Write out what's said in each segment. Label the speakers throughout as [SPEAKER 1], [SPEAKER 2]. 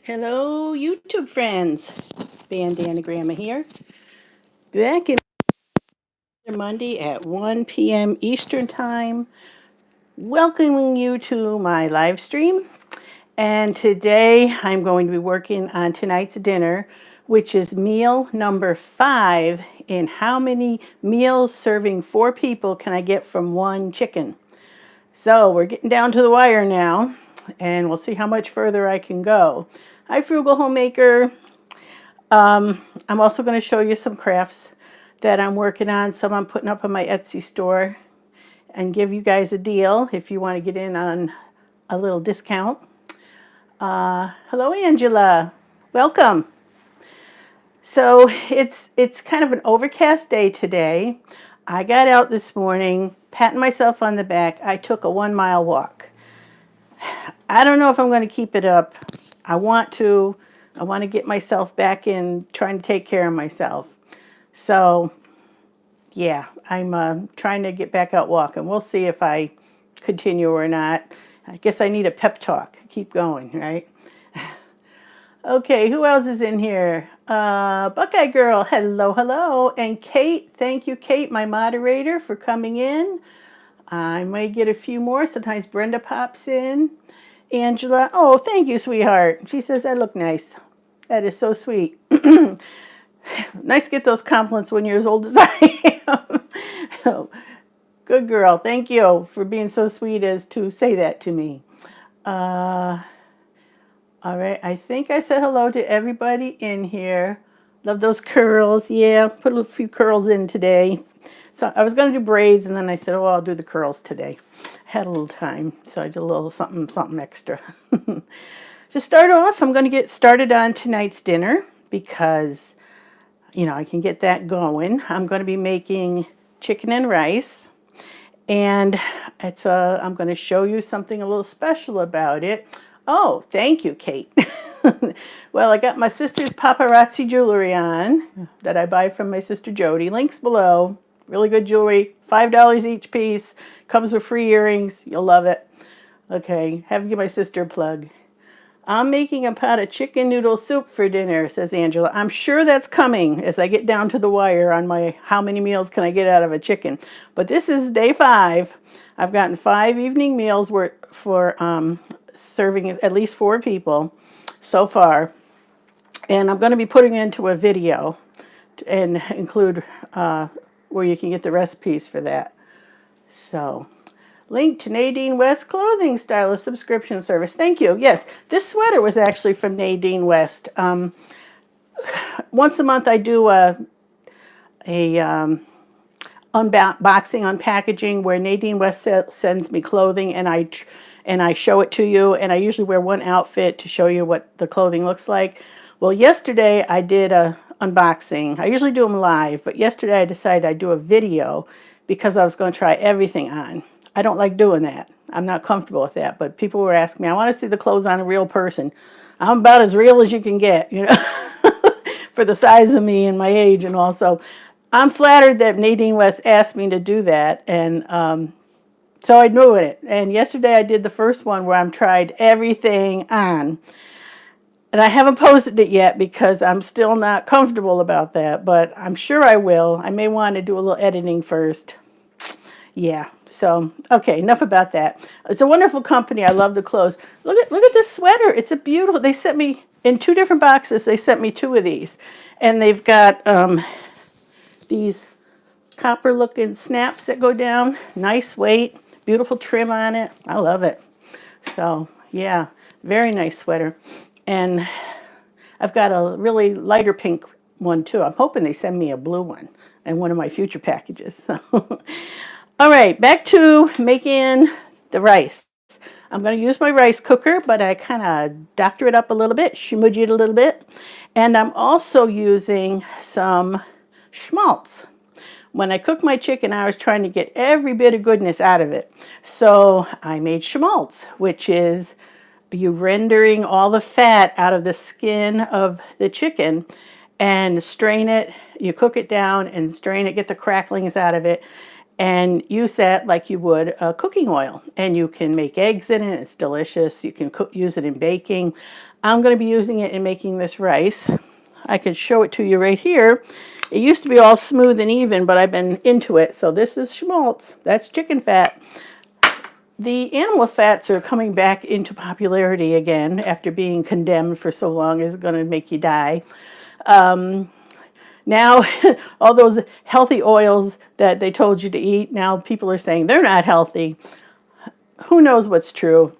[SPEAKER 1] Hello, YouTube friends. Bandana Gramma here. Back in Monday at 1 p.m. Eastern Time. Welcoming you to my live stream. And today I'm going to be working on tonight's dinner, which is meal number 5 in how many meals serving 4 people can I get from one chicken. So we're getting down to the wire now, and we'll see how much further I can go. Hi, Frugal Homemaker. I'm also going to show you some crafts that I'm working on, some I'm putting up on my Etsy store, and give you guys a deal if you want to get in on a little discount. Hello, Angela. Welcome. So it's kind of an overcast day today. I got out this morning, patting myself on the back. I took a 1-mile walk. I don't know if I'm going to keep it up. I want to get myself back in trying to take care of myself. So, yeah, I'm trying to get back out walking. We'll see if I continue or not. I guess I need a pep talk. Keep going, right? Okay, who else is in here? Buckeye Girl, hello, hello. And Kate, thank you, Kate, my moderator, for coming in. I might get a few more. Sometimes Brenda pops in. Angela, oh, thank you, sweetheart. She says I look nice. That is so sweet. Nice to get those compliments when you're as old as I am. Good girl. Thank you for being so sweet as to say that to me. All right. I think I said hello to everybody in here. Love those curls. Yeah, put a few curls in today. So I was going to do braids, and then I said, oh, I'll do the curls today. Had a little time, so I did a little something extra. To start off, I'm going to get started on tonight's dinner because, I can get that going. I'm going to be making chicken and rice, and I'm going to show you something a little special about it. Oh, thank you, Kate. Well, I got my sister's paparazzi jewelry on that I buy from my sister Jody. Links below. Really good jewelry. $5 each piece. Comes with free earrings. You'll love it. Okay, have to give my sister a plug. I'm making a pot of chicken noodle soup for dinner, says Angela. I'm sure that's coming as I get down to the wire on my how many meals can I get out of a chicken. But this is day 5. I've gotten 5 evening meals for serving at least 4 people so far. And I'm going to be putting it into a video and include where you can get the recipes for that. So, link to Nadine West Clothing Stylist subscription service. Thank you. Yes, this sweater was actually from Nadine West. Once a month I do a unboxing, unpackaging where Nadine West sends me clothing, and I show it to you, and I usually wear one outfit to show you what the clothing looks like. Well, yesterday I did a unboxing. I usually do them live, but yesterday I decided I'd do a video because I was going to try everything on. I don't like doing that. I'm not comfortable with that, but people were asking me, I want to see the clothes on a real person. I'm about as real as you can get, for the size of me and my age, and also I'm flattered that Nadine West asked me to do that, and so I knew it. And yesterday I did the first one where I've tried everything on. And I haven't posted it yet because I'm still not comfortable about that, but I'm sure I will. I may want to do a little editing first. Yeah, so, okay, enough about that. It's a wonderful company. I love the clothes. Look at this sweater. It's a beautiful, they sent me, in 2 different boxes, they sent me 2 of these. And they've got these copper-looking snaps that go down. Nice weight, beautiful trim on it. I love it. So, yeah, very nice sweater. And I've got a really lighter pink one, too. I'm hoping they send me a blue one in one of my future packages. All right, back to making the rice. I'm going to use my rice cooker, but I kind of doctor it up a little bit, schmudge it a little bit. And I'm also using some schmaltz. When I cooked my chicken, I was trying to get every bit of goodness out of it. So I made schmaltz, which is you rendering all the fat out of the skin of the chicken and strain it. You cook it down and strain it, get the cracklings out of it, and use that like you would cooking oil. And you can make eggs in it. It's delicious. You can use it in baking. I'm going to be using it in making this rice. I could show it to you right here. It used to be all smooth and even, but I've been into it. So this is schmaltz. That's chicken fat. The animal fats are coming back into popularity again after being condemned for so long. It's going to make you die. Now, all those healthy oils that they told you to eat, now people are saying they're not healthy. Who knows what's true?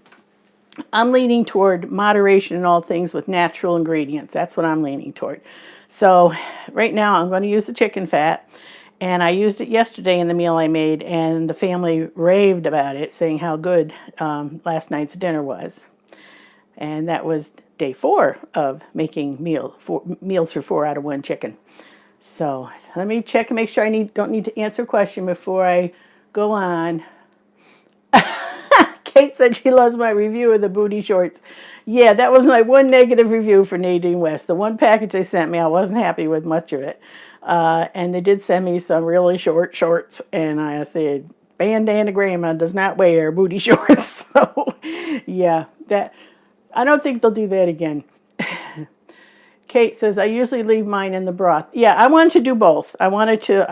[SPEAKER 1] I'm leaning toward moderation in all things with natural ingredients. That's what I'm leaning toward. So right now I'm going to use the chicken fat. And I used it yesterday in the meal I made, and the family raved about it, saying how good last night's dinner was. And that was day 4 of making meals for 4 out of 1 chicken. So let me check and make sure I don't need to answer a question before I go on. Kate said she loves my review of the booty shorts. Yeah, that was my one negative review for Nadine West. The one package they sent me, I wasn't happy with much of it. And they did send me some really short shorts. And I said, Bandana Gramma does not wear booty shorts. So, yeah, I don't think they'll do that again. Kate says, I usually leave mine in the broth. Yeah, I wanted to do both. I wanted to,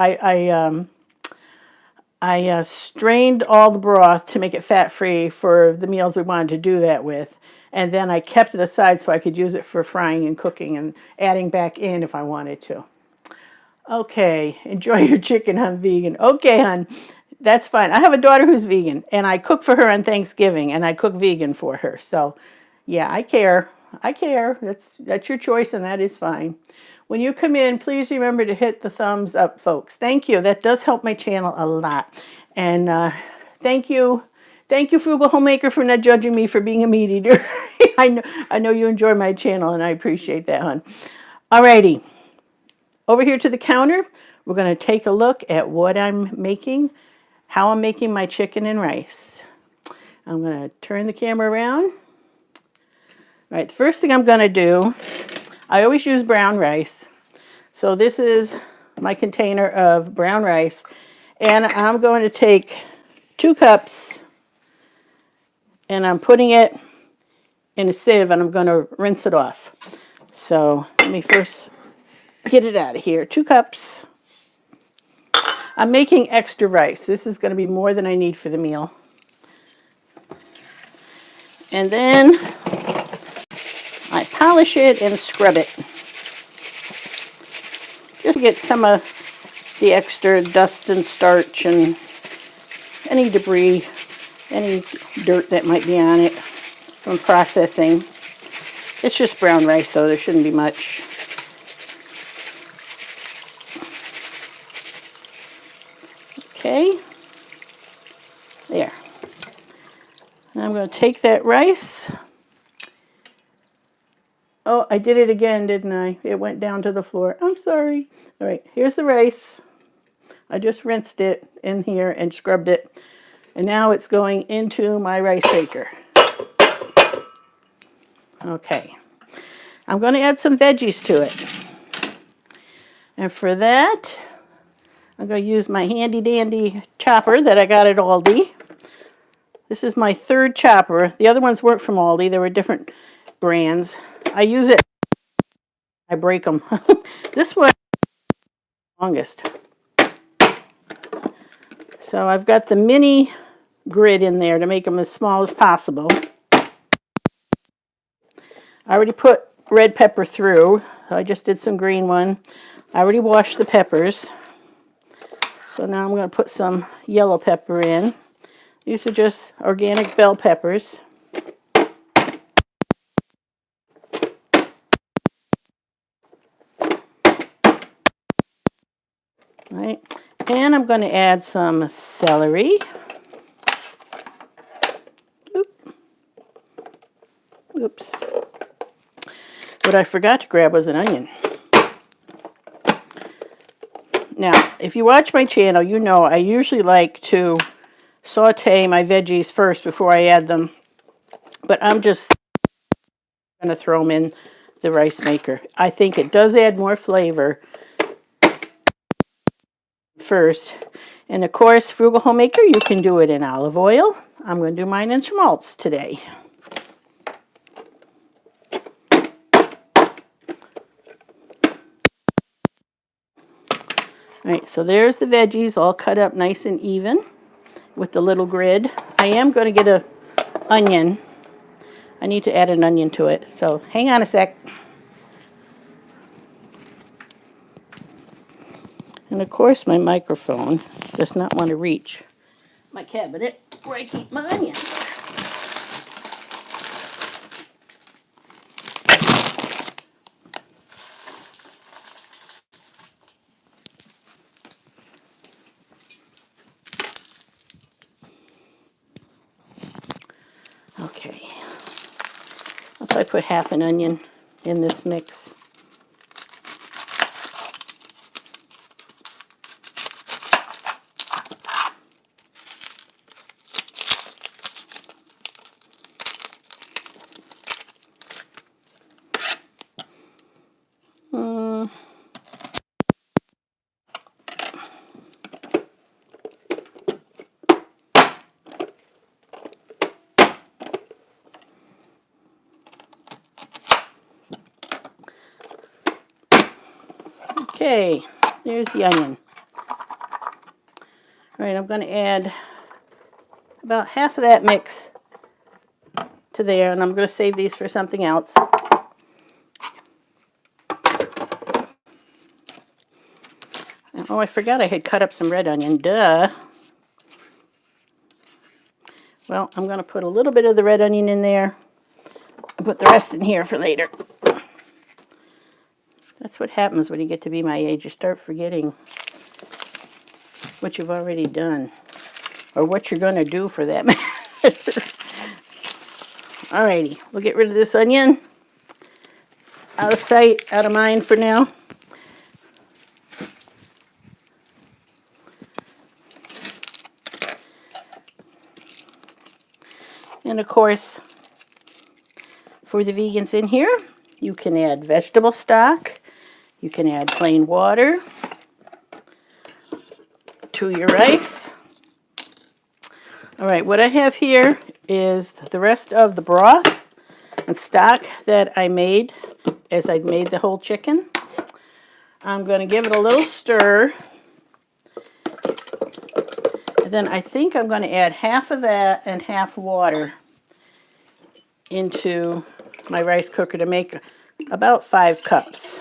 [SPEAKER 1] I strained all the broth to make it fat-free for the meals we wanted to do that with. And then I kept it aside so I could use it for frying and cooking and adding back in if I wanted to. Okay, enjoy your chicken, I'm vegan. Okay, hon, that's fine. I have a daughter who's vegan, and I cook for her on Thanksgiving, and I cook vegan for her. So, yeah, I care. I care. That's your choice, and that is fine. When you come in, please remember to hit the thumbs up, folks. Thank you. That does help my channel a lot. And thank you. Thank you, Frugal Homemaker, for not judging me for being a meat eater. I know you enjoy my channel, and I appreciate that, hon. Alrighty. Over here to the counter, we're going to take a look at what I'm making, how I'm making my chicken and rice. I'm going to turn the camera around. All right, the first thing I'm going to do, I always use brown rice. So this is my container of brown rice. And I'm going to take 2 cups and I'm putting it in a sieve and I'm going to rinse it off. So let me first get it out of here. 2 cups. I'm making extra rice. This is going to be more than I need for the meal. And then I polish it and scrub it. Just to get some of the extra dust and starch and any debris, any dirt that might be on it from processing. It's just brown rice, so there shouldn't be much. Okay, there. And I'm going to take that rice. Oh, I did it again, didn't I? It went down to the floor. I'm sorry. All right, here's the rice. I just rinsed it in here and scrubbed it. And now it's going into my rice baker. Okay. I'm going to add some veggies to it. And for that, I'm going to use my handy dandy chopper that I got at Aldi. This is my 3rd chopper. The other ones weren't from Aldi. They were different brands. I use it. I break them. This one is the longest. So I've got the mini grid in there to make them as small as possible. I already put red pepper through. I just did some green one. I already washed the peppers. So now I'm going to put some yellow pepper in. These are just organic bell peppers. All right. And I'm going to add some celery. Oops. What I forgot to grab was an onion. Now, if you watch my channel, you know I usually like to saute my veggies first before I add them. But I'm just going to throw them in the rice maker. I think it does add more flavor first. And of course, Frugal Homemaker, you can do it in olive oil. I'm going to do mine in schmaltz today. All right, so there's the veggies all cut up nice and even with the little grid. I am going to get an onion. I need to add an onion to it, so hang on a sec. And of course my microphone does not want to reach my cabinet where I keep my onions. Okay, I'll probably put half an onion in this mix. Okay, there's the onion. All right, I'm going to add about half of that mix to there, and I'm going to save these for something else. Oh, I forgot I had cut up some red onion. Duh. Well, I'm going to put a little bit of the red onion in there and put the rest in here for later. That's what happens when you get to be my age. You start forgetting what you've already done, or what you're going to do for that matter. Alrighty, we'll get rid of this onion. Out of sight, out of mind for now. And of course, for the vegans in here, you can add vegetable stock. You can add plain water to your rice. All right, what I have here is the rest of the broth and stock that I made as I made the whole chicken. I'm going to give it a little stir. And then I think I'm going to add half of that and half water into my rice cooker to make about 5 cups.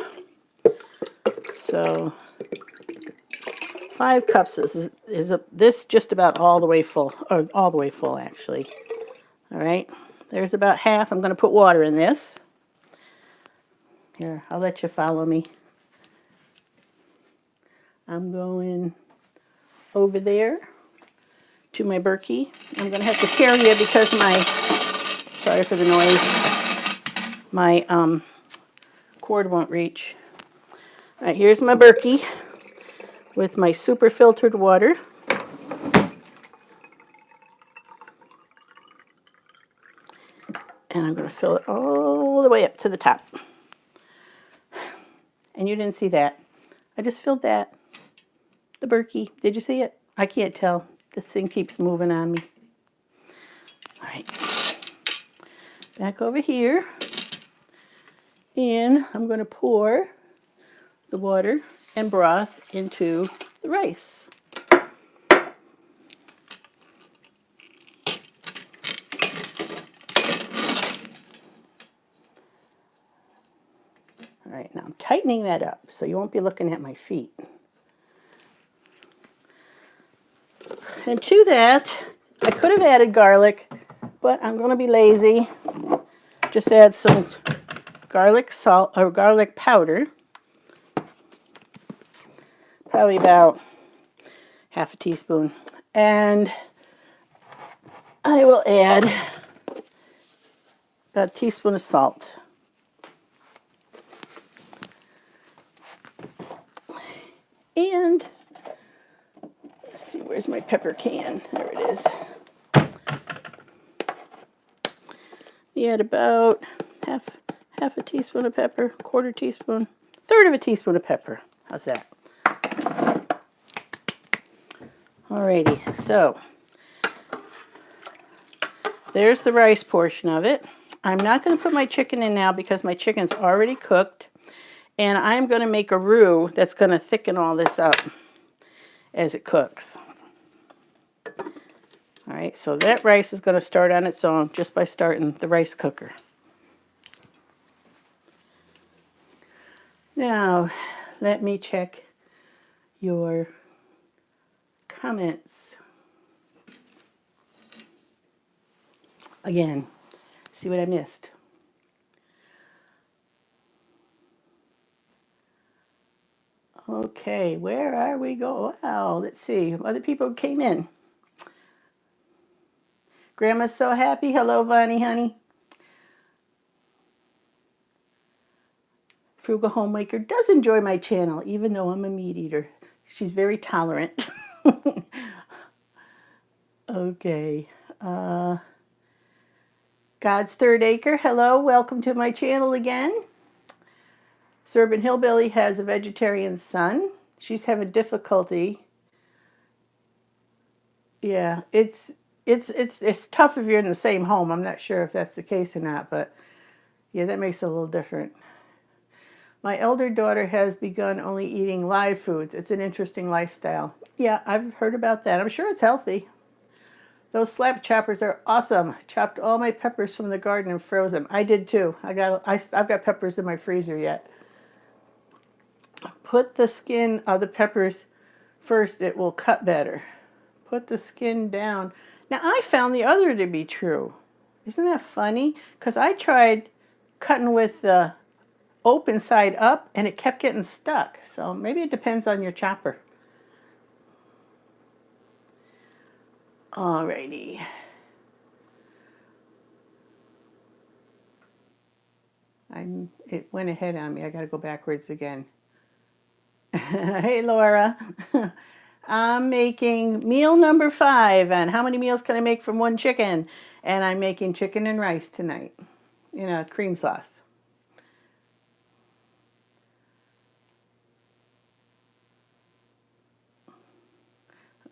[SPEAKER 1] So 5 cups is this just about all the way full, or all the way full actually. All right, there's about half. I'm going to put water in this. Here, I'll let you follow me. I'm going over there to my Berkey. I'm going to have to carry it because sorry for the noise, my cord won't reach. All right, here's my Berkey with my super filtered water. And I'm going to fill it all the way up to the top. And you didn't see that. I just filled that. The Berkey. Did you see it? I can't tell. This thing keeps moving on me. All right. Back over here. And I'm going to pour the water and broth into the rice. All right, now I'm tightening that up so you won't be looking at my feet. And to that, I could have added garlic, but I'm going to be lazy. Just add some garlic salt or garlic powder. Probably about half a teaspoon. And I will add about a teaspoon of salt. And let's see, where's my pepper can? There it is. You add about half a teaspoon of pepper, quarter teaspoon, third of a teaspoon of pepper. How's that? Alrighty, so there's the rice portion of it. I'm not going to put my chicken in now because my chicken's already cooked. And I'm going to make a roux that's going to thicken all this up. as it cooks. All right, so that rice is going to start on its own just by starting the rice cooker. Now, let me check your comments again. See what I missed. Okay, where are we going? Wow, let's see. Other people came in. Grandma's so happy. Hello, Vonnie, honey. Frugal Homemaker does enjoy my channel, even though I'm a meat eater. She's very tolerant. Okay. God's Third Acre, hello. Welcome to my channel again. Suburban Hillbilly has a vegetarian son. She's having difficulty. Yeah, it's tough if you're in the same home. I'm not sure if that's the case or not, but yeah, that makes it a little different. My elder daughter has begun only eating live foods. It's an interesting lifestyle. Yeah, I've heard about that. I'm sure it's healthy. Those slap choppers are awesome. Chopped all my peppers from the garden and froze them. I did too. I've got peppers in my freezer yet. Put the skin of the peppers first. It will cut better. Put the skin down. Now I found the other to be true. Isn't that funny? Because I tried cutting with the open side up and it kept getting stuck. So maybe it depends on your chopper. Alrighty. It went ahead on me. I got to go backwards again. Hey, Laura. I'm making meal number 5. And how many meals can I make from one chicken? And I'm making chicken and rice tonight in a cream sauce.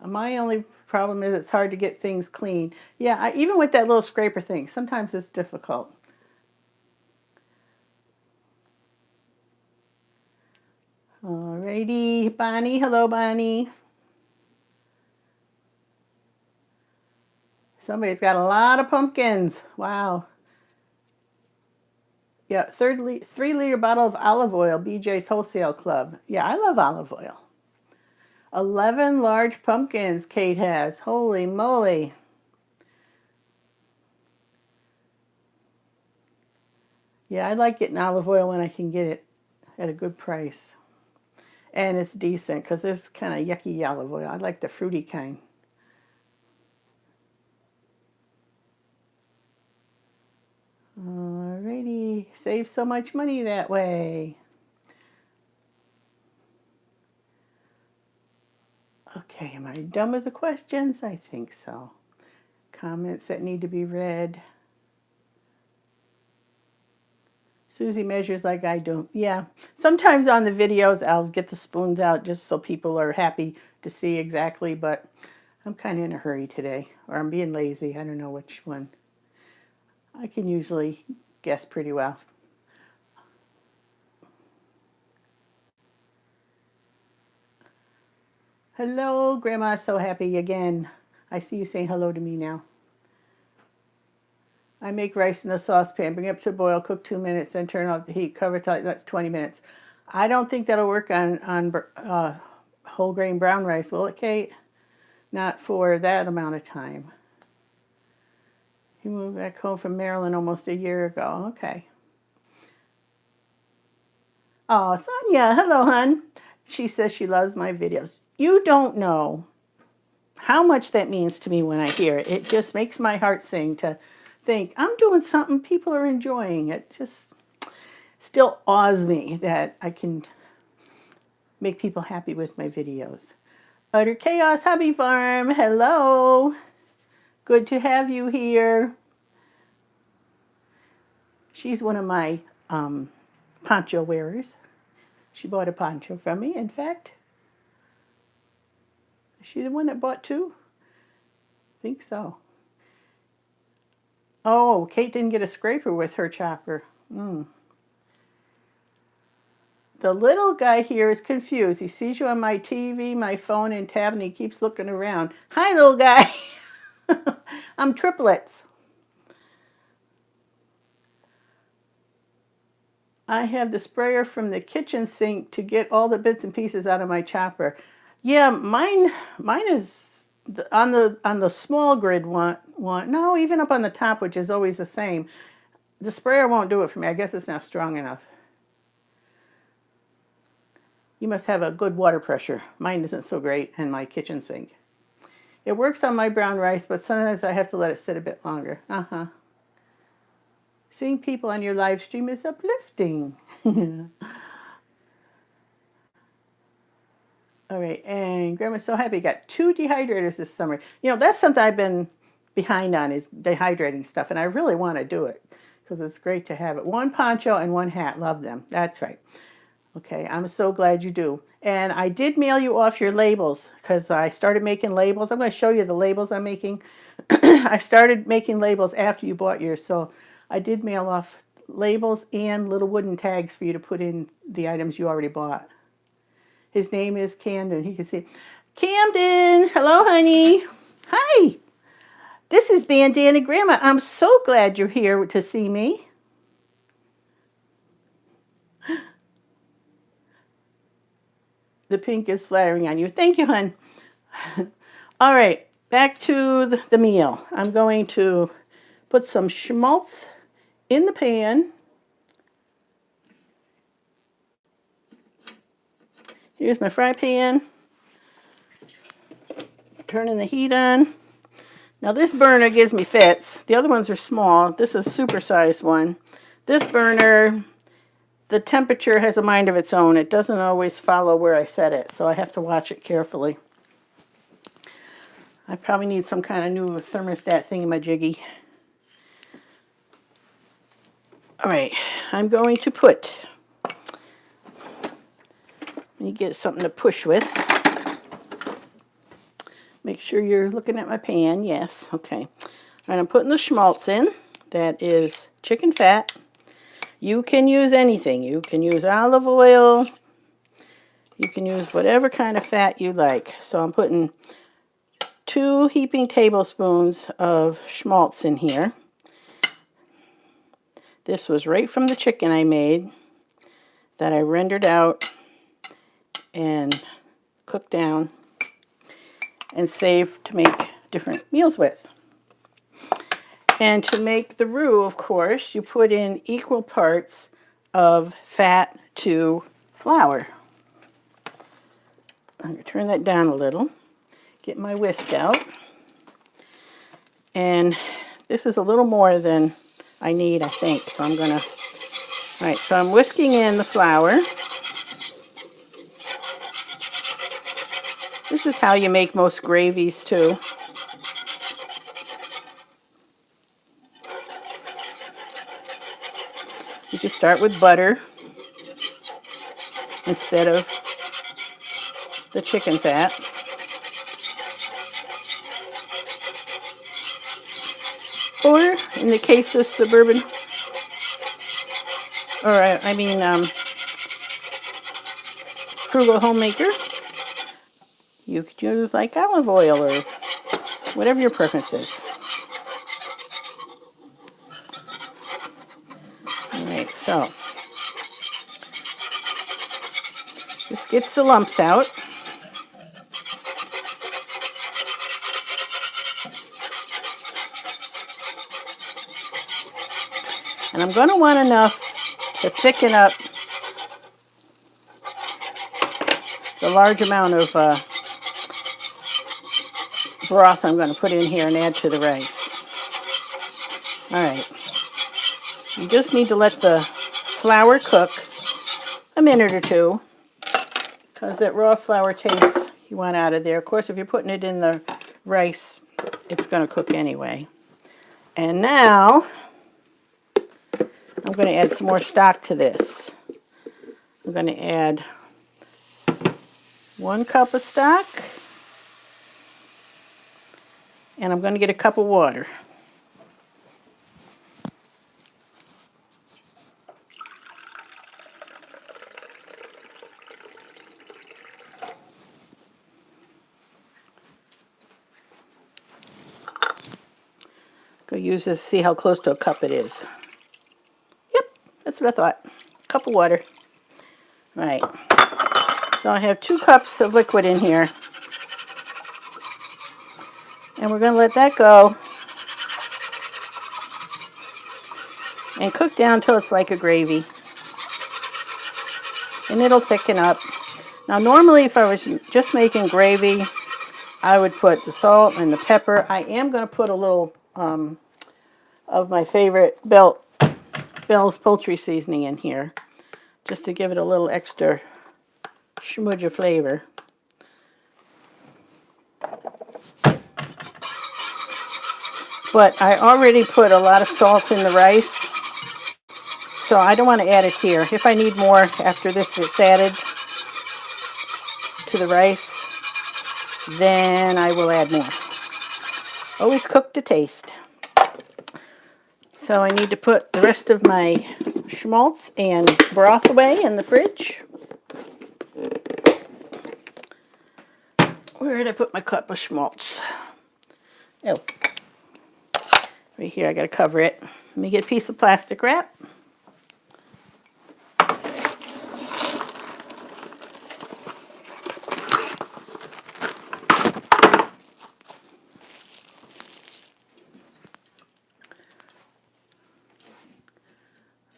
[SPEAKER 1] My only problem is it's hard to get things clean. Yeah, even with that little scraper thing, sometimes it's difficult. Alrighty, Bonnie. Hello, Bonnie. Somebody's got a lot of pumpkins. Wow. Yeah, 3-liter bottle of olive oil, BJ's Wholesale Club. Yeah, I love olive oil. 11 large pumpkins Kate has. Holy moly. Yeah, I like getting olive oil when I can get it at a good price. And it's decent because there's kind of yucky olive oil. I like the fruity kind. Alrighty, save so much money that way. Okay, am I done with the questions? I think so. Comments that need to be read. Susie measures like I do. Yeah, sometimes on the videos I'll get the spoons out just so people are happy to see exactly, but I'm kind of in a hurry today, or I'm being lazy. I don't know which one. I can usually guess pretty well. Hello, Grandma, so happy again. I see you saying hello to me now. I make rice in a saucepan, bring it up to a boil, cook 2 minutes, then turn off the heat, cover till that's 20 minutes. I don't think that'll work on whole grain brown rice, will it, Kate? Not for that amount of time. He moved back home from Maryland almost a year ago. Okay. Oh, Sonia, hello, hon. She says she loves my videos. You don't know how much that means to me when I hear it. It just makes my heart sing to think I'm doing something people are enjoying. It just still awes me that I can make people happy with my videos. Utter Chaos Hobby Farm, hello. Good to have you here. She's one of my poncho wearers. She bought a poncho from me, in fact. Is she the one that bought 2? I think so. Oh, Kate didn't get a scraper with her chopper. The little guy here is confused. He sees you on my TV, my phone, and tab, and he keeps looking around. Hi, little guy. I'm triplets. I have the sprayer from the kitchen sink to get all the bits and pieces out of my chopper. Yeah, mine is on the small grid one. No, even up on the top, which is always the same. The sprayer won't do it for me. I guess it's not strong enough. You must have a good water pressure. Mine isn't so great in my kitchen sink. It works on my brown rice, but sometimes I have to let it sit a bit longer. Seeing people on your live stream is uplifting. All right, and Grandma's so happy. Got 2 dehydrators this summer. You know, that's something I've been behind on, is dehydrating stuff, and I really want to do it because it's great to have it. 1 poncho and 1 hat. Love them. That's right. Okay, I'm so glad you do. And I did mail you off your labels because I started making labels. I'm going to show you the labels I'm making. I started making labels after you bought yours, so I did mail off labels and little wooden tags for you to put in the items you already bought. His name is Camden. He can see. Camden! Hello, honey. Hi. This is Bandana Gramma. I'm so glad you're here to see me. The pink is flattering on you. Thank you, hon. All right, back to the meal. I'm going to put some schmaltz in the pan. Here's my fry pan. Turning the heat on. Now this burner gives me fits. The other ones are small. This is a supersized one. This burner, the temperature has a mind of its own. It doesn't always follow where I set it, so I have to watch it carefully. I probably need some kind of new thermostat thingamajiggy. All right, I'm going to put, let me get something to push with. Make sure you're looking at my pan. Yes, okay. And I'm putting the schmaltz in. That is chicken fat. You can use anything. You can use olive oil. You can use whatever kind of fat you like. So I'm putting 2 heaping tablespoons of schmaltz in here. This was right from the chicken I made that I rendered out and cooked down and saved to make different meals with. And to make the roux, of course, you put in equal parts of fat to flour. I'm going to turn that down a little, get my whisk out. And this is a little more than I need, I think. So I'm going to, all right, so I'm whisking in the flour. This is how you make most gravies too. You can start with butter instead of the chicken fat. Or in the case of suburban, or I mean frugal homemaker, you could use like olive oil or whatever your preference is. Alright, so this gets the lumps out. And I'm going to want enough to thicken up the large amount of broth I'm going to put in here and add to the rice. Alright, you just need to let the flour cook a minute or two because that raw flour taste you want out of there. Of course, if you're putting it in the rice, it's going to cook anyway. And now I'm going to add some more stock to this. I'm going to add 1 cup of stock, and I'm going to get a cup of water. Go use this, see how close to a cup it is. Yep, that's what I thought. Cup of water. Right. So I have 2 cups of liquid in here. And we're going to let that go and cook down until it's like a gravy. And it'll thicken up. Now normally if I was just making gravy, I would put the salt and the pepper. I am going to put a little of my favorite Bell's poultry seasoning in here, just to give it a little extra schmudge of flavor. But I already put a lot of salt in the rice, so I don't want to add it here. If I need more after this it's added to the rice, then I will add more. Always cook to taste. So I need to put the rest of my schmaltz and broth away in the fridge. Where did I put my cup of schmaltz? Oh, right here. I got to cover it. Let me get a piece of plastic wrap.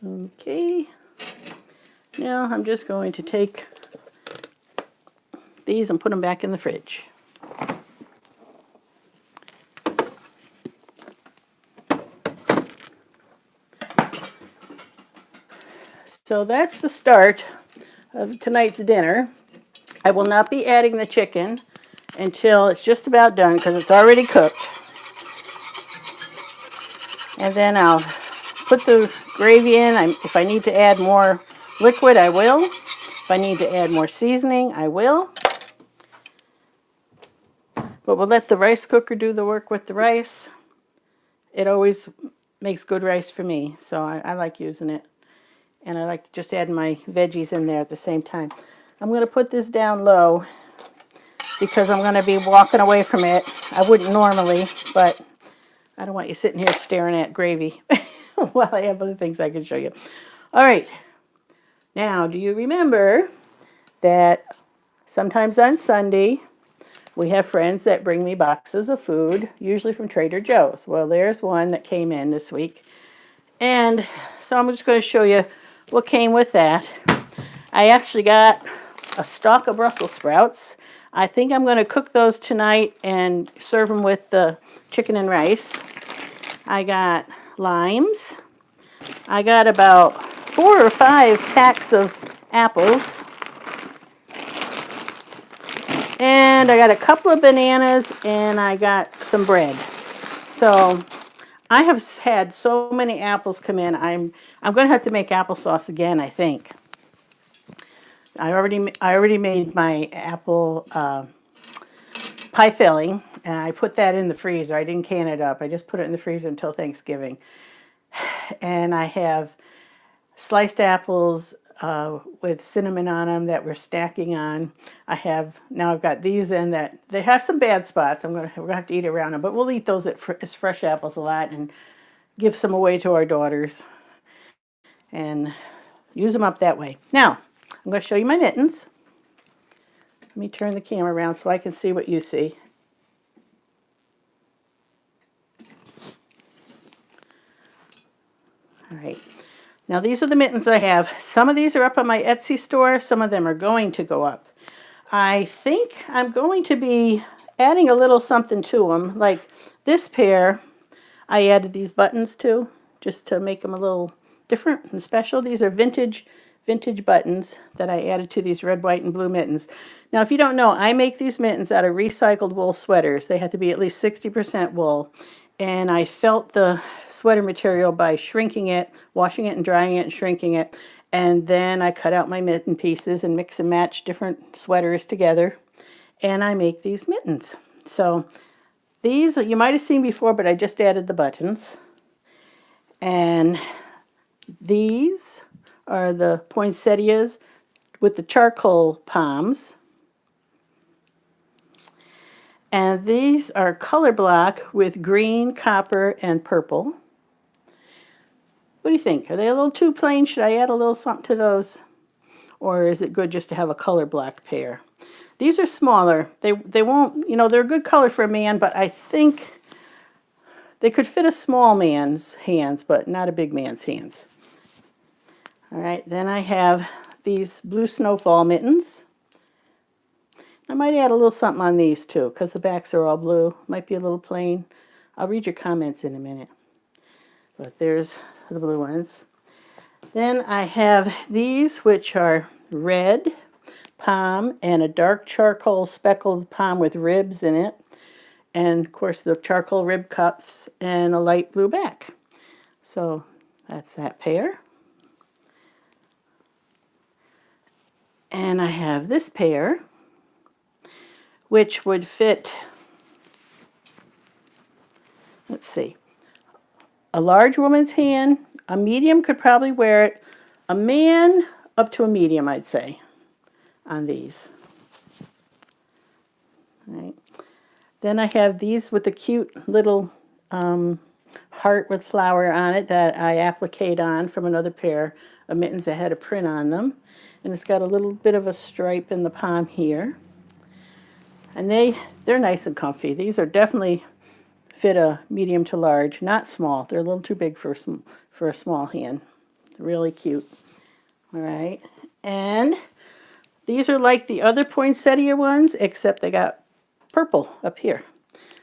[SPEAKER 1] Okay. Now I'm just going to take these and put them back in the fridge. So that's the start of tonight's dinner. I will not be adding the chicken until it's just about done because it's already cooked. And then I'll put the gravy in. If I need to add more liquid, I will. If I need to add more seasoning, I will. But we'll let the rice cooker do the work with the rice. It always makes good rice for me, so I like using it. And I like to just add my veggies in there at the same time. I'm going to put this down low because I'm going to be walking away from it. I wouldn't normally, but I don't want you sitting here staring at gravy while I have other things I can show you. All right. Now, do you remember that sometimes on Sunday we have friends that bring me boxes of food, usually from Trader Joe's? Well, there's one that came in this week. And so I'm just going to show you what came with that. I actually got a stalk of Brussels sprouts. I think I'm going to cook those tonight and serve them with the chicken and rice. I got limes. I got about 4 or 5 packs of apples. And I got a couple of bananas and I got some bread. So I have had so many apples come in. I'm going to have to make applesauce again, I think. I already made my apple pie filling, and I put that in the freezer. I didn't can it up. I just put it in the freezer until Thanksgiving. And I have sliced apples with cinnamon on them that we're stacking on. Now I've got these in that they have some bad spots. We're gonna have to eat around them, but we'll eat those as fresh apples a lot and give some away to our daughters and use them up that way. Now I'm going to show you my mittens. Let me turn the camera around so I can see what you see. All right. Now these are the mittens I have. Some of these are up on my Etsy store. Some of them are going to go up. I think I'm going to be adding a little something to them. Like this pair, I added these buttons to, just to make them a little different and special. These are vintage buttons that I added to these red, white, and blue mittens. Now, if you don't know, I make these mittens out of recycled wool sweaters. They have to be at least 60% wool. And I felt the sweater material by shrinking it, washing it and drying it and shrinking it. And then I cut out my mitten pieces and mix and match different sweaters together. And I make these mittens. So these you might have seen before, but I just added the buttons. And these are the poinsettias with the charcoal palms. And these are color block with green, copper, and purple. What do you think? Are they a little too plain? Should I add a little something to those? Or is it good just to have a color block pair? These are smaller. They won't, you know, they're a good color for a man, but I think they could fit a small man's hands, but not a big man's hands. All right, then I have these blue snowfall mittens. I might add a little something on these too, because the backs are all blue. Might be a little plain. I'll read your comments in a minute. But there's the blue ones. Then I have these, which are red palm and a dark charcoal speckled palm with ribs in it. And of course the charcoal rib cuffs and a light blue back. So that's that pair. And I have this pair, which would fit, let's see, a large woman's hand. A medium could probably wear it. A man up to a medium, I'd say, on these. All right. Then I have these with a cute little heart with flower on it that I appliqued on from another pair of mittens that had a print on them. And it's got a little bit of a stripe in the palm here. And they're nice and comfy. These are definitely fit a medium to large, not small. They're a little too big for a small hand. They're really cute. All right. And these are like the other poinsettia ones, except they got purple up here.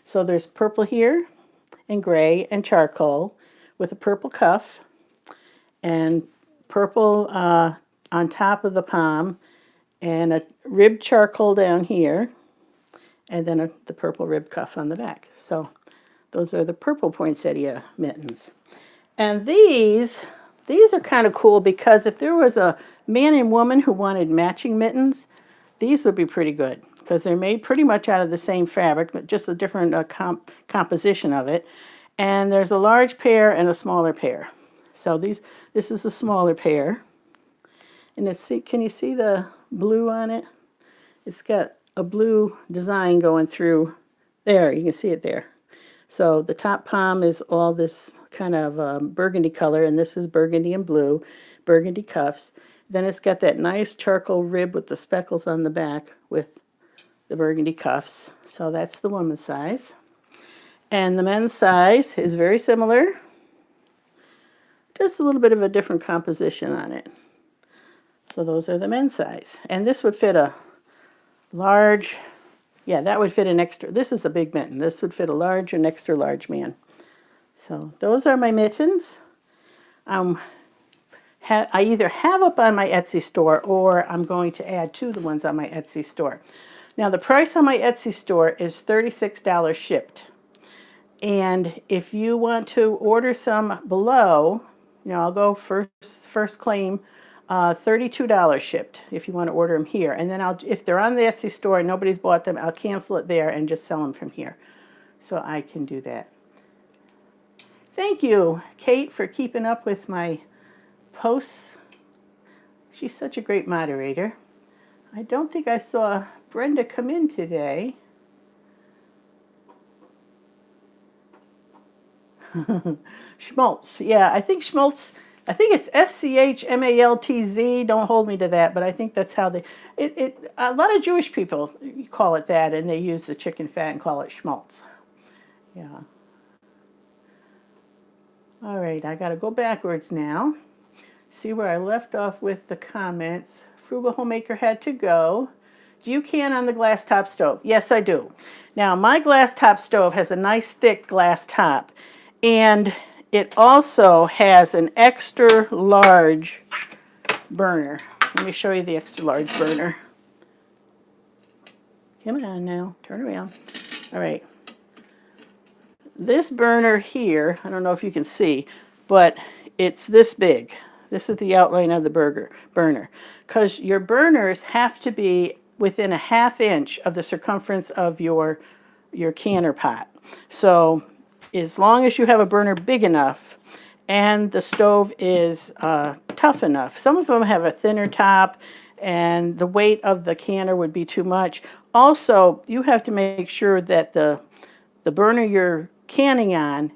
[SPEAKER 1] So there's purple here and gray and charcoal with a purple cuff and purple on top of the palm and a rib charcoal down here and then the purple rib cuff on the back. So those are the purple poinsettia mittens. And these are kind of cool because if there was a man and woman who wanted matching mittens, these would be pretty good because they're made pretty much out of the same fabric, but just a different composition of it. And there's a large pair and a smaller pair. So this is a smaller pair. And can you see the blue on it? It's got a blue design going through there. You can see it there. So the top palm is all this kind of burgundy color, and this is burgundy and blue, burgundy cuffs. Then it's got that nice charcoal rib with the speckles on the back with the burgundy cuffs. So that's the woman's size. And the men's size is very similar, just a little bit of a different composition on it. So those are the men's size. And this would fit a large, yeah, that would fit an extra, this is a big mitten. This would fit a large and extra large man. So those are my mittens. I either have up on my Etsy store or I'm going to add to the ones on my Etsy store. Now the price on my Etsy store is $36 shipped. And if you want to order some below, you know, I'll go first claim, $32 shipped if you want to order them here. And then if they're on the Etsy store and nobody's bought them, I'll cancel it there and just sell them from here. So I can do that. Thank you, Kate, for keeping up with my posts. She's such a great moderator. I don't think I saw Brenda come in today. Schmaltz. Yeah, I think schmaltz. I think it's SCHMALTZ. Don't hold me to that, but I think that's how they. A lot of Jewish people call it that, and they use the chicken fat and call it schmaltz. Yeah. All right, I got to go backwards now. See where I left off with the comments. Frugal Homemaker had to go. Do you can on the glass top stove? Yes, I do. Now, my glass top stove has a nice thick glass top, and it also has an extra large burner. Let me show you the extra large burner. Come on now, turn around. All right. This burner here, I don't know if you can see, but it's this big. This is the outline of the burner. Because your burners have to be within a ½ inch of the circumference of your canner pot. So as long as you have a burner big enough and the stove is tough enough. Some of them have a thinner top and the weight of the canner would be too much. Also, you have to make sure that the burner you're canning on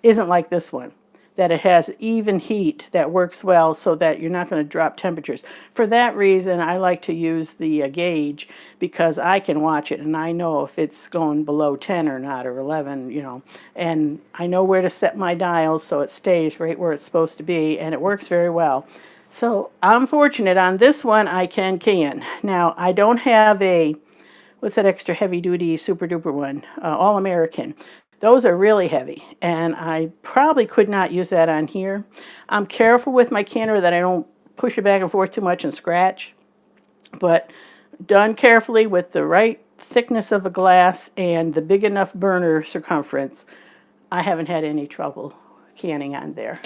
[SPEAKER 1] isn't like this one, that it has even heat that works well so that you're not going to drop temperatures. For that reason, I like to use the gauge because I can watch it and I know if it's going below 10 or not, or 11, and I know where to set my dials so it stays right where it's supposed to be, and it works very well. So I'm fortunate on this one I can. Now, I don't have a, what's that extra heavy duty super duper one? All American. Those are really heavy, and I probably could not use that on here. I'm careful with my canner that I don't push it back and forth too much and scratch, but done carefully with the right thickness of a glass and the big enough burner circumference, I haven't had any trouble canning on there.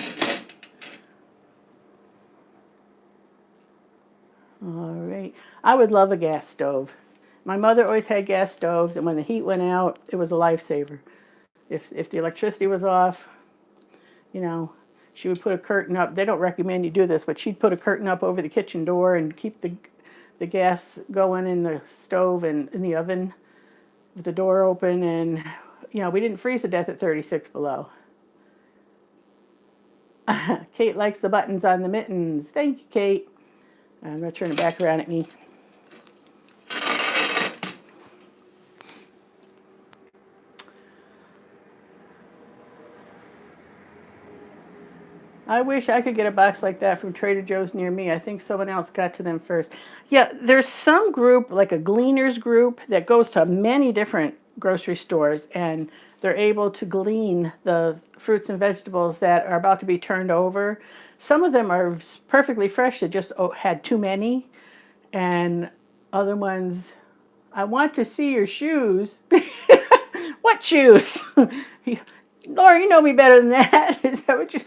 [SPEAKER 1] All right. I would love a gas stove. My mother always had gas stoves, and when the heat went out, it was a lifesaver. If the electricity was off, you know, she would put a curtain up. They don't recommend you do this, but she'd put a curtain up over the kitchen door and keep the gas going in the stove and in the oven with the door open. And, we didn't freeze to death at 36 below. Kate likes the buttons on the mittens. Thank you, Kate. I'm going to turn it back around at me. I wish I could get a box like that from Trader Joe's near me. I think someone else got to them first. Yeah, there's some group, like a gleaners group, that goes to many different grocery stores, and they're able to glean the fruits and vegetables that are about to be turned over. Some of them are perfectly fresh that just had too many, and other ones, I want to see your shoes. What shoes? Laura, you know me better than that. Is that what you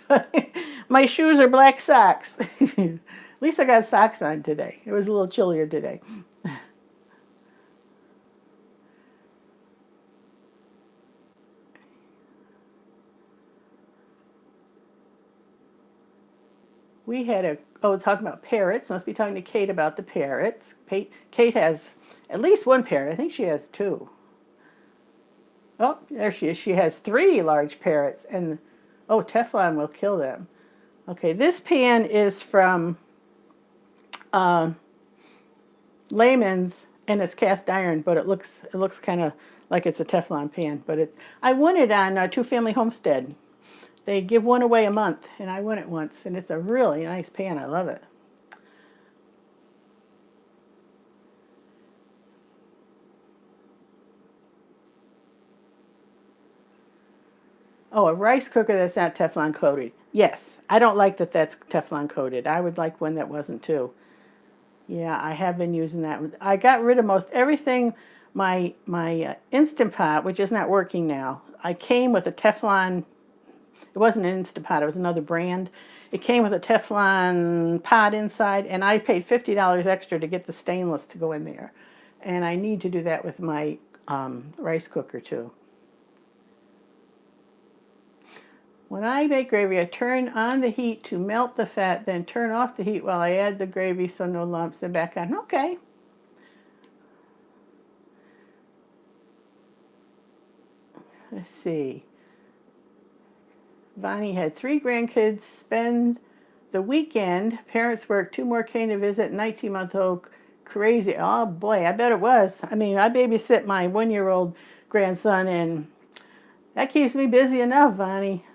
[SPEAKER 1] My shoes are black socks. At least I got socks on today. It was a little chillier today. We had talking about parrots. Must be talking to Kate about the parrots. Kate has at least one parrot. I think she has two. Oh, there she is. She has three large parrots. And, oh, Teflon will kill them. Okay, this pan is from Layman's, and it's cast iron, but it looks kind of like it's a Teflon pan. But I won it on Two Family Homestead. They give one away a month, and I won it once, and it's a really nice pan. I love it. Oh, a rice cooker that's not Teflon coated. Yes, I don't like that that's Teflon coated. I would like one that wasn't too. Yeah, I have been using that. I got rid of most everything. My Instant Pot, which is not working now. I came with a Teflon. It wasn't an Instant Pot. It was another brand. It came with a Teflon pot inside, and I paid $50 extra to get the stainless to go in there. And I need to do that with my rice cooker too. When I make gravy, I turn on the heat to melt the fat, then turn off the heat while I add the gravy so no lumps, and back on. Okay. Let's see. Bonnie had 3 grandkids spend the weekend. Parents work, 2 more came to visit, 19-month-old crazy. Oh boy, I bet it was. I mean, I babysit my 1-year-old grandson, and that keeps me busy enough, Bonnie.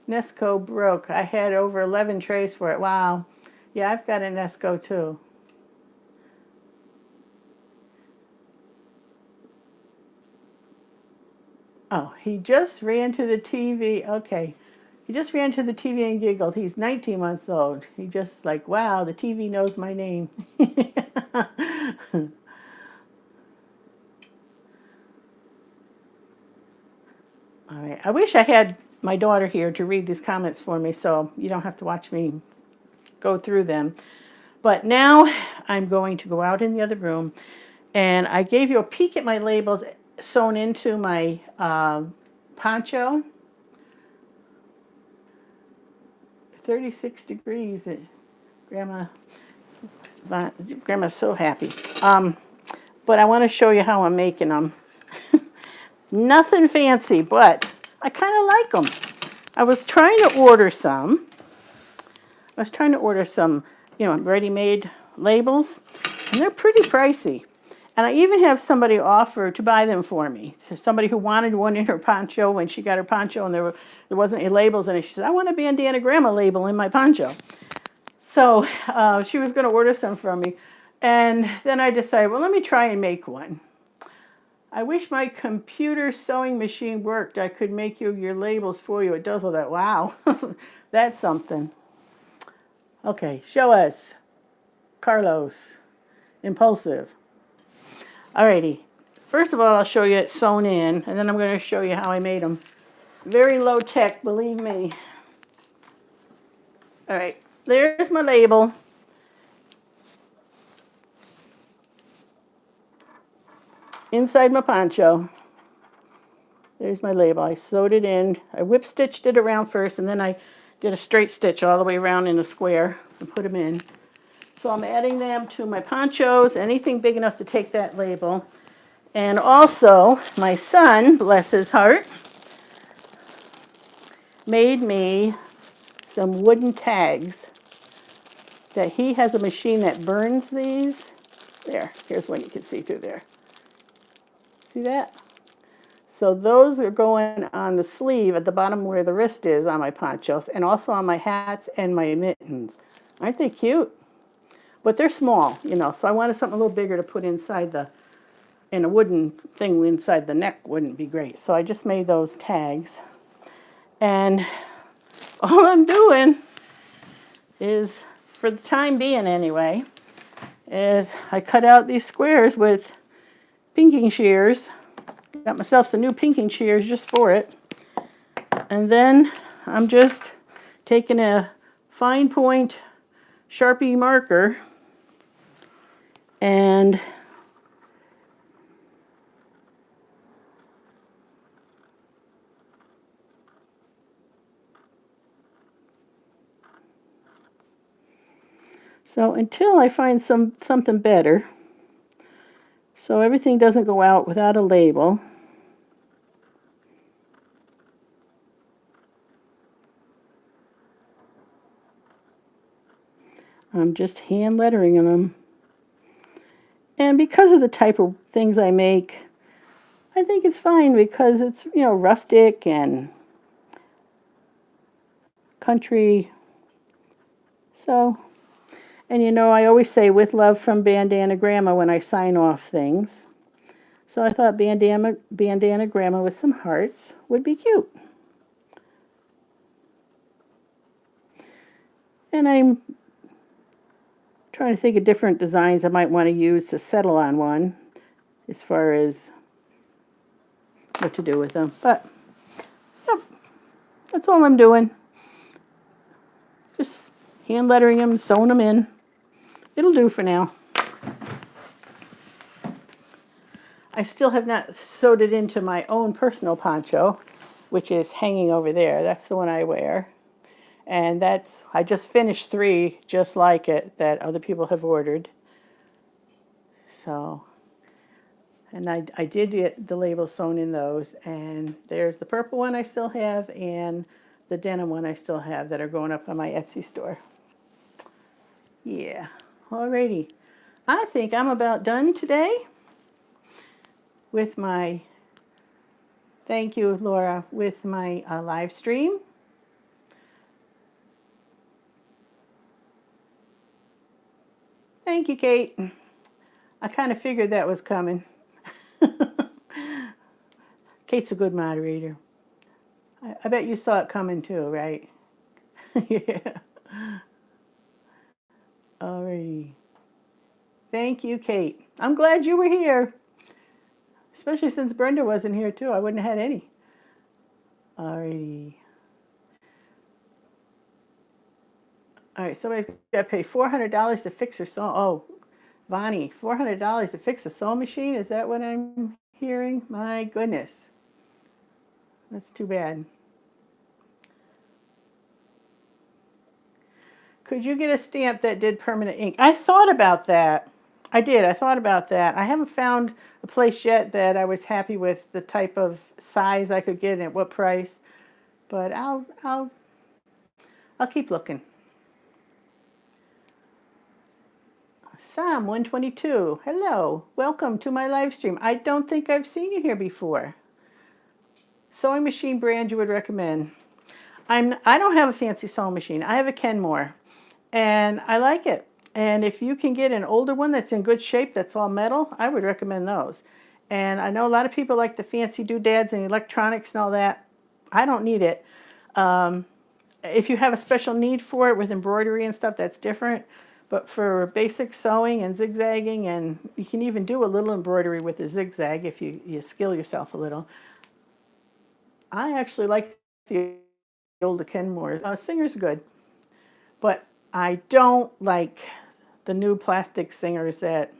[SPEAKER 1] Nesco broke. I had over 11 trays for it. Wow. Yeah, I've got a Nesco too. Oh, he just ran to the TV. Okay. He just ran to the TV and giggled. He's 19 months old. He just like, wow, the TV knows my name. All right. I wish I had my daughter here to read these comments for me so you don't have to watch me go through them. But now I'm going to go out in the other room, and I gave you a peek at my labels sewn into my poncho. 36 degrees. Grandma, Grandma's so happy. But I want to show you how I'm making them. Nothing fancy, but I kind of like them. I was trying to order some. Ready-made labels, and they're pretty pricey. And I even have somebody offer to buy them for me. There's somebody who wanted one in her poncho when she got her poncho, and there wasn't any labels in it. She said, "I want a Bandana Gramma label in my poncho." So she was going to order some from me, and then I decided, well, let me try and make one. I wish my computer sewing machine worked. I could make you your labels for you. It does all that. Wow, that's something. Okay, show us. Carlos. Impulsive. Alrighty. First of all, I'll show you it sewn in, and then I'm going to show you how I made them. Very low tech, believe me. Alright, there's my label. Inside my poncho. There's my label. I sewed it in. I whip stitched it around first, and then I did a straight stitch all the way around in a square and put them in. So I'm adding them to my ponchos, anything big enough to take that label. And also, my son, bless his heart, made me some wooden tags that he has a machine that burns these. Here's one you can see through there. See that? So those are going on the sleeve at the bottom where the wrist is on my ponchos, and also on my hats and my mittens. Aren't they cute? But they're small, so I wanted something a little bigger to put inside and a wooden thing inside the neck wouldn't be great. So I just made those tags. And all I'm doing is, for the time being anyway, is I cut out these squares with pinking shears. Got myself some new pinking shears just for it. And then I'm just taking a fine point Sharpie marker and so until I find something better, so everything doesn't go out without a label, I'm just hand lettering them. And because of the type of things I make, I think it's fine because it's, rustic and country. So, and I always say with love from Bandana Gramma when I sign off things. So I thought Bandana Gramma with some hearts would be cute. And I'm trying to think of different designs I might want to use to settle on one as far as what to do with them. But, yep, that's all I'm doing. Just hand lettering them, sewing them in. It'll do for now. I still have not sewed it into my own personal poncho, which is hanging over there. That's the one I wear. And I just finished 3 just like it that other people have ordered. So, and I did get the labels sewn in those. And there's the purple one I still have and the denim one I still have that are going up on my Etsy store. Yeah, alrighty. I think I'm about done today with my, thank you, Laura, with my live stream. Thank you, Kate. I kind of figured that was coming. Kate's a good moderator. I bet you saw it coming too, right? Yeah. Alrighty. Thank you, Kate. I'm glad you were here. Especially since Brenda wasn't here too. I wouldn't have had any. Alrighty. Alright, somebody's got to pay $400 to fix her sewing. Oh, Vonnie, $400 to fix a sewing machine? Is that what I'm hearing? My goodness. That's too bad. Could you get a stamp that did permanent ink? I thought about that. I did. I thought about that. I haven't found a place yet that I was happy with the type of size I could get and at what price, but I'll keep looking. Sam 122. Hello. Welcome to my live stream. I don't think I've seen you here before. Sewing machine brand you would recommend? I don't have a fancy sewing machine. I have a Kenmore, and I like it. And if you can get an older one that's in good shape, that's all metal, I would recommend those. And I know a lot of people like the fancy doodads and electronics and all that. I don't need it. If you have a special need for it with embroidery and stuff, that's different. But for basic sewing and zigzagging, and you can even do a little embroidery with a zigzag if you skill yourself a little. I actually like the older Kenmore. Singer's good, but I don't like the new plastic Singers that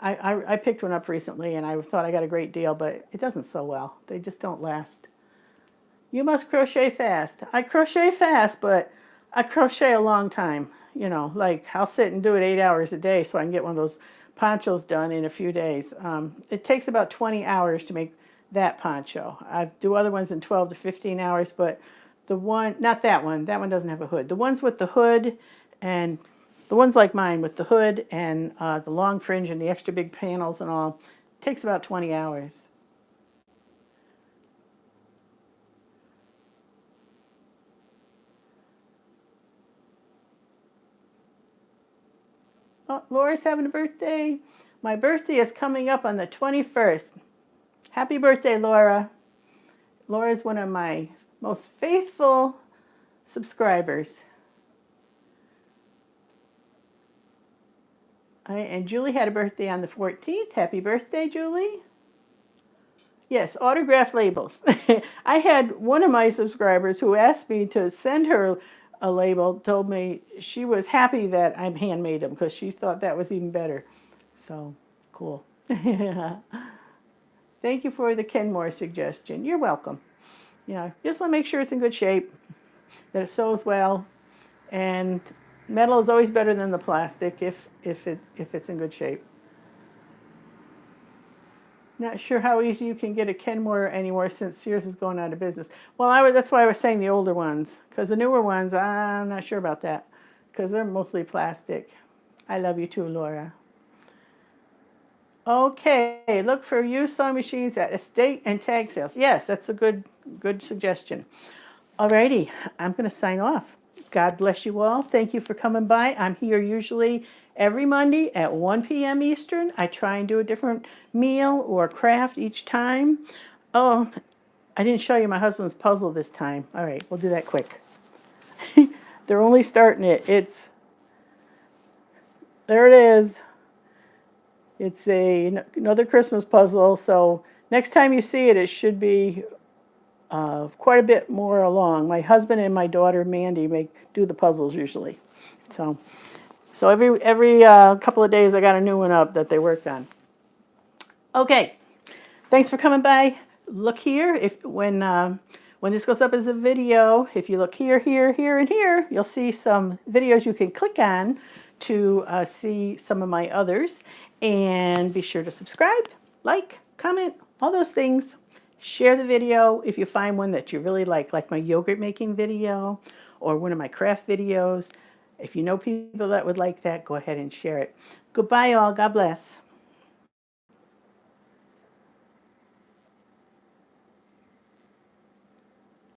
[SPEAKER 1] I picked one up recently and I thought I got a great deal, but it doesn't sew well. They just don't last. You must crochet fast. I crochet fast, but I crochet a long time. You know, like I'll sit and do it 8 hours a day so I can get one of those ponchos done in a few days. It takes about 20 hours to make that poncho. I do other ones in 12 to 15 hours, but the one, not that one doesn't have a hood. The ones with the hood and the ones like mine with the hood and the long fringe and the extra big panels and all, takes about 20 hours. Oh, Laura's having a birthday. My birthday is coming up on the 21st. Happy birthday, Laura. Laura's one of my most faithful subscribers. And Julie had a birthday on the 14th. Happy birthday, Julie. Yes, autograph labels. I had one of my subscribers who asked me to send her a label, told me she was happy that I'm handmade them because she thought that was even better. So, cool. Thank you for the Kenmore suggestion. You're welcome. You know, just want to make sure it's in good shape, that it sews well, and metal is always better than the plastic if it's in good shape. Not sure how easy you can get a Kenmore anymore since Sears is going out of business. Well, that's why I was saying the older ones, because the newer ones, I'm not sure about that, because they're mostly plastic. I love you too, Laura. Okay, look for used sewing machines at estate and tag sales. Yes, that's a good suggestion. Alrighty, I'm going to sign off. God bless you all. Thank you for coming by. I'm here usually every Monday at 1 p.m. Eastern. I try and do a different meal or craft each time. Oh, I didn't show you my husband's puzzle this time. All right, we'll do that quick. They're only starting it. There it is. It's another Christmas puzzle. So next time you see it, it should be quite a bit more along. My husband and my daughter Mandy do the puzzles usually. So every couple of days I got a new one up that they work on. Okay, thanks for coming by. Look here when this goes up as a video. If you look here, here, here, and here, you'll see some videos you can click on to see some of my others. And be sure to subscribe, like, comment, all those things. Share the video if you find one that you really like my yogurt making video or one of my craft videos. If you know people that would like that, go ahead and share it. Goodbye, all. God bless.